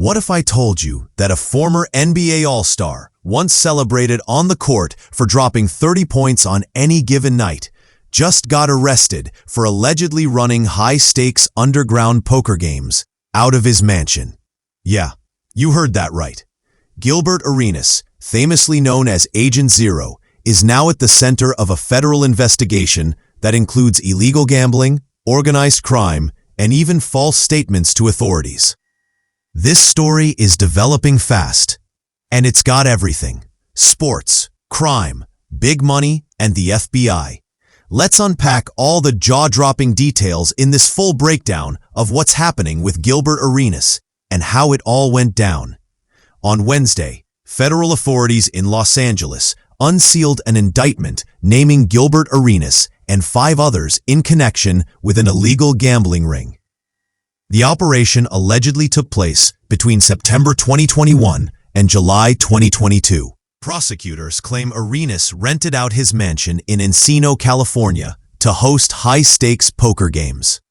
What if I told you that a former NBA All-Star once celebrated on the court for dropping 30 points on any given night just got arrested for allegedly running high-stakes underground poker games out of his mansion? Yeah, you heard that right. Gilbert Arenas, famously known as Agent Zero, is now at the center of a federal investigation that includes illegal gambling, organized crime, and even false statements to authorities. This story is developing fast, and it's got everything: sports, crime, big money, and the FBI. Let's unpack all the jaw-dropping details in this full breakdown of what's happening with Gilbert Arenas and how it all went down. On Wednesday, federal authorities in Los Angeles unsealed an indictment naming Gilbert Arenas and 5 others in connection with an illegal gambling ring. The operation allegedly took place between September 2021 and July 2022. Prosecutors claim Arenas rented out his mansion in Encino, California, to host high-stakes poker games.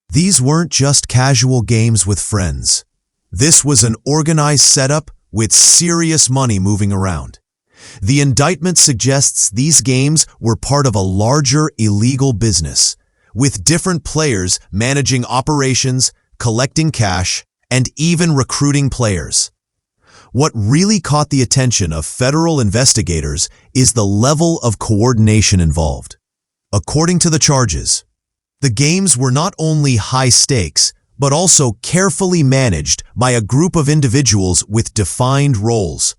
These weren't just casual games with friends. This was an organized setup with serious money moving around. The indictment suggests these games were part of a larger illegal business, with different players managing operations, collecting cash, and even recruiting players. What really caught the attention of federal investigators is the level of coordination involved. According to the charges, the games were not only high stakes, but also carefully managed by a group of individuals with defined roles.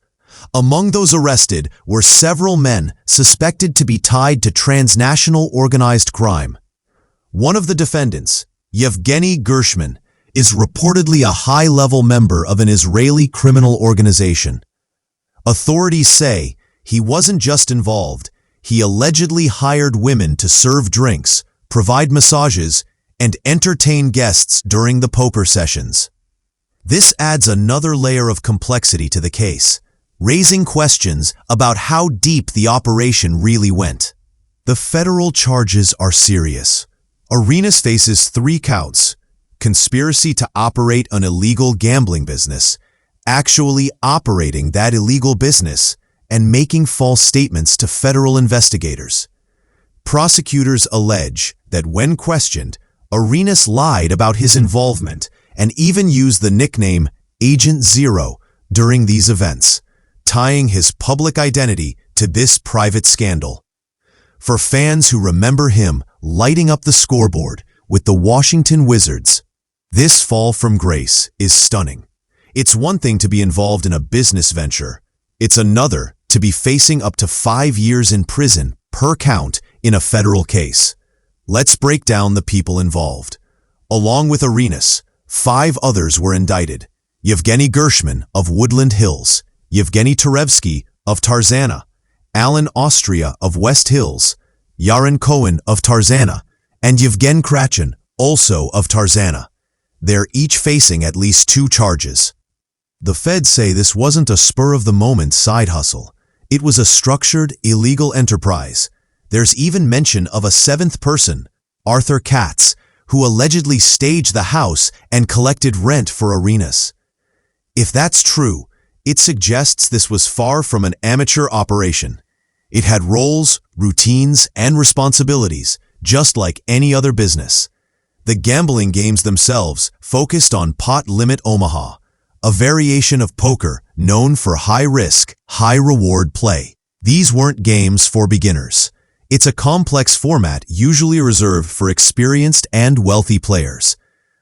Among those arrested were several men suspected to be tied to transnational organized crime. One of the defendants, Yevgeny Gershman, is reportedly a high-level member of an Israeli criminal organization. Authorities say he wasn't just involved, he allegedly hired women to serve drinks, provide massages, and entertain guests during the poker sessions. This adds another layer of complexity to the case, raising questions about how deep the operation really went. The federal charges are serious. Arenas faces 3 counts: conspiracy to operate an illegal gambling business, actually operating that illegal business, and making false statements to federal investigators. Prosecutors allege that when questioned, Arenas lied about his involvement and even used the nickname Agent Zero during these events, tying his public identity to this private scandal. For fans who remember him lighting up the scoreboard with the Washington Wizards, this fall from grace is stunning. It's one thing to be involved in a business venture. It's another to be facing up to 5 years in prison per count in a federal case. Let's break down the people involved. Along with Arenas, 5 others were indicted: Yevgeny Gershman of Woodland Hills, Yevgeny Terevsky of Tarzana, Alan Austria of West Hills, Yaron Cohen of Tarzana, and Yevgen Krachin, also of Tarzana. They're each facing at least 2 charges. The feds say this wasn't a spur-of-the-moment side hustle. It was a structured, illegal enterprise. There's even mention of a 7th person, Arthur Katz, who allegedly staged the house and collected rent for Arenas. If that's true, it suggests this was far from an amateur operation. It had roles, routines, and responsibilities, just like any other business. The gambling games themselves focused on Pot Limit Omaha, a variation of poker known for high-risk, high-reward play. These weren't games for beginners. It's a complex format usually reserved for experienced and wealthy players.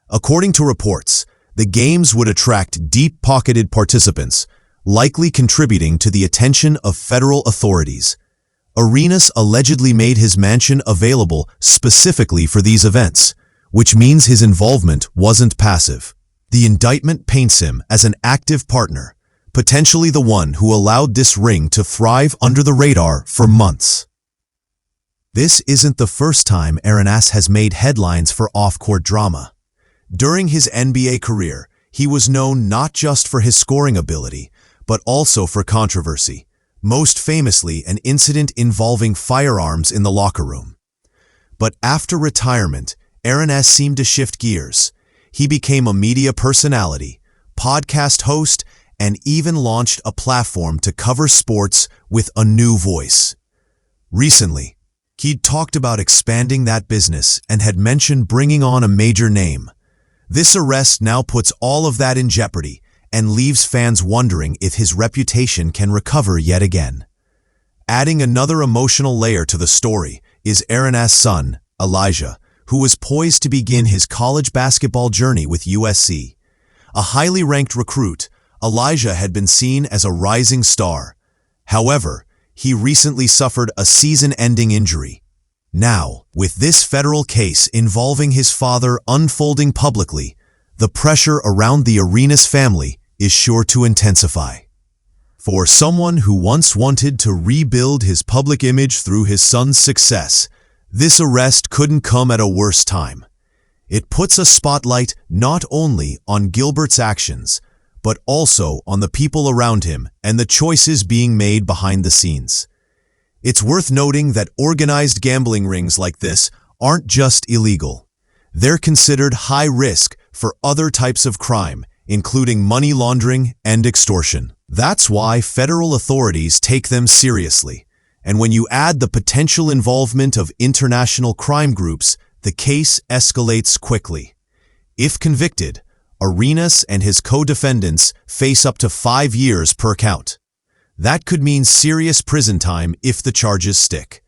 According to reports, the games would attract deep-pocketed participants, likely contributing to the attention of federal authorities. Arenas allegedly made his mansion available specifically for these events, which means his involvement wasn't passive. The indictment paints him as an active partner, potentially the one who allowed this ring to thrive under the radar for months. This isn't the first time Arenas has made headlines for off-court drama. During his NBA career, he was known not just for his scoring ability, but also for controversy, most famously an incident involving firearms in the locker room. But after retirement, Arenas seemed to shift gears. He became a media personality, podcast host, and even launched a platform to cover sports with a new voice. Recently, he'd talked about expanding that business and had mentioned bringing on a major name. This arrest now puts all of that in jeopardy and leaves fans wondering if his reputation can recover yet again. Adding another emotional layer to the story is Arenas' son, Elijah, who was poised to begin his college basketball journey with USC. A highly ranked recruit, Elijah had been seen as a rising star. However, he recently suffered a season-ending injury. Now, with this federal case involving his father unfolding publicly, the pressure around the Arenas family is sure to intensify. For someone who once wanted to rebuild his public image through his son's success, this arrest couldn't come at a worse time. It puts a spotlight not only on Gilbert's actions, but also on the people around him and the choices being made behind the scenes. It's worth noting that organized gambling rings like this aren't just illegal. They're considered high risk for other types of crime, including money laundering and extortion. That's why federal authorities take them seriously. And when you add the potential involvement of international crime groups, the case escalates quickly. If convicted, Arenas and his co-defendants face up to 5 years per count. That could mean serious prison time if the charges stick.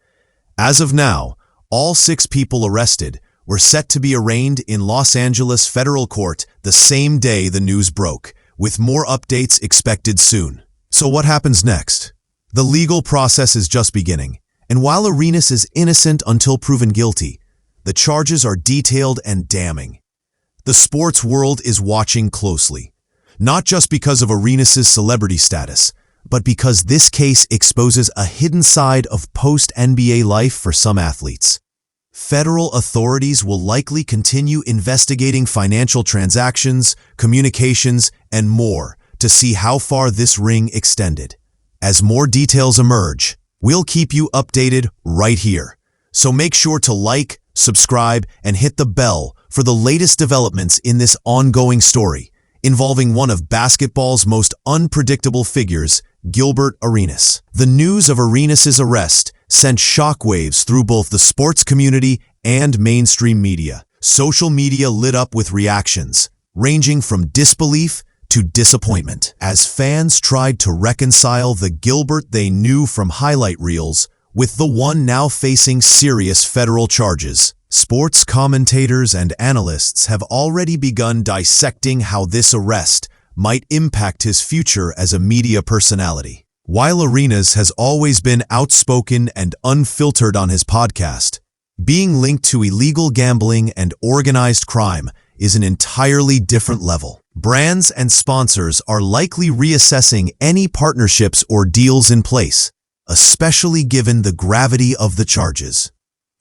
As of now, all 6 people arrested were set to be arraigned in Los Angeles federal court the same day the news broke, with more updates expected soon. So what happens next? The legal process is just beginning, and while Arenas is innocent until proven guilty, the charges are detailed and damning. The sports world is watching closely, not just because of Arenas' celebrity status, but because this case exposes a hidden side of post-NBA life for some athletes. Federal authorities will likely continue investigating financial transactions, communications, and more to see how far this ring extended. As more details emerge, we'll keep you updated right here. So make sure to like, subscribe, and hit the bell for the latest developments in this ongoing story involving one of basketball's most unpredictable figures, Gilbert Arenas. The news of Arenas' arrest sent shockwaves through both the sports community and mainstream media. Social media lit up with reactions, ranging from disbelief to disappointment, as fans tried to reconcile the Gilbert they knew from highlight reels with the one now facing serious federal charges. Sports commentators and analysts have already begun dissecting how this arrest might impact his future as a media personality. While Arenas has always been outspoken and unfiltered on his podcast, being linked to illegal gambling and organized crime is an entirely different level. Brands and sponsors are likely reassessing any partnerships or deals in place, especially given the gravity of the charges.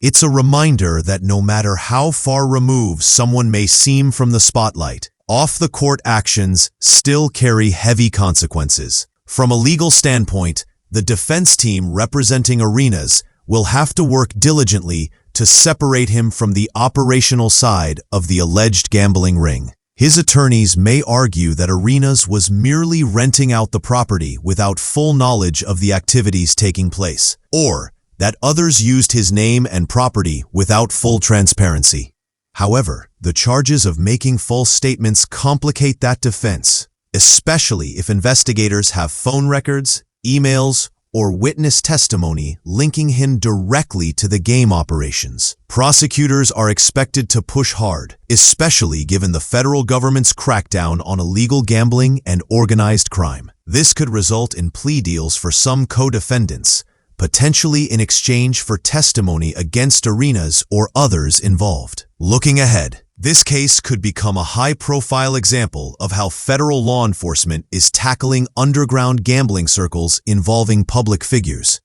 It's a reminder that no matter how far removed someone may seem from the spotlight, off-the-court actions still carry heavy consequences. From a legal standpoint, the defense team representing Arenas will have to work diligently to separate him from the operational side of the alleged gambling ring. His attorneys may argue that Arenas was merely renting out the property without full knowledge of the activities taking place, or that others used his name and property without full transparency. However, the charges of making false statements complicate that defense, especially if investigators have phone records, emails, or witness testimony linking him directly to the game operations. Prosecutors are expected to push hard, especially given the federal government's crackdown on illegal gambling and organized crime. This could result in plea deals for some co-defendants, potentially in exchange for testimony against Arenas or others involved. Looking ahead, this case could become a high-profile example of how federal law enforcement is tackling underground gambling circles involving public figures.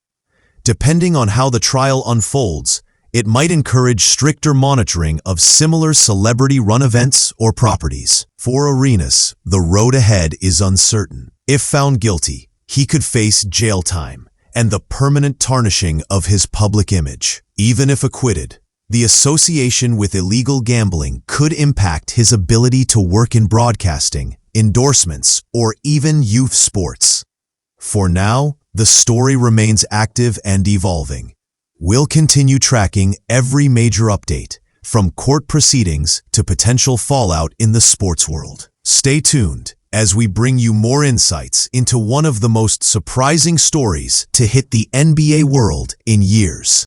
Depending on how the trial unfolds, it might encourage stricter monitoring of similar celebrity-run events or properties. For Arenas, the road ahead is uncertain. If found guilty, he could face jail time and the permanent tarnishing of his public image. Even if acquitted, The association with illegal gambling could impact his ability to work in broadcasting, endorsements, or even youth sports. For now, the story remains active and evolving. We'll continue tracking every major update, from court proceedings to potential fallout in the sports world. Stay tuned as we bring you more insights into one of the most surprising stories to hit the NBA world in years.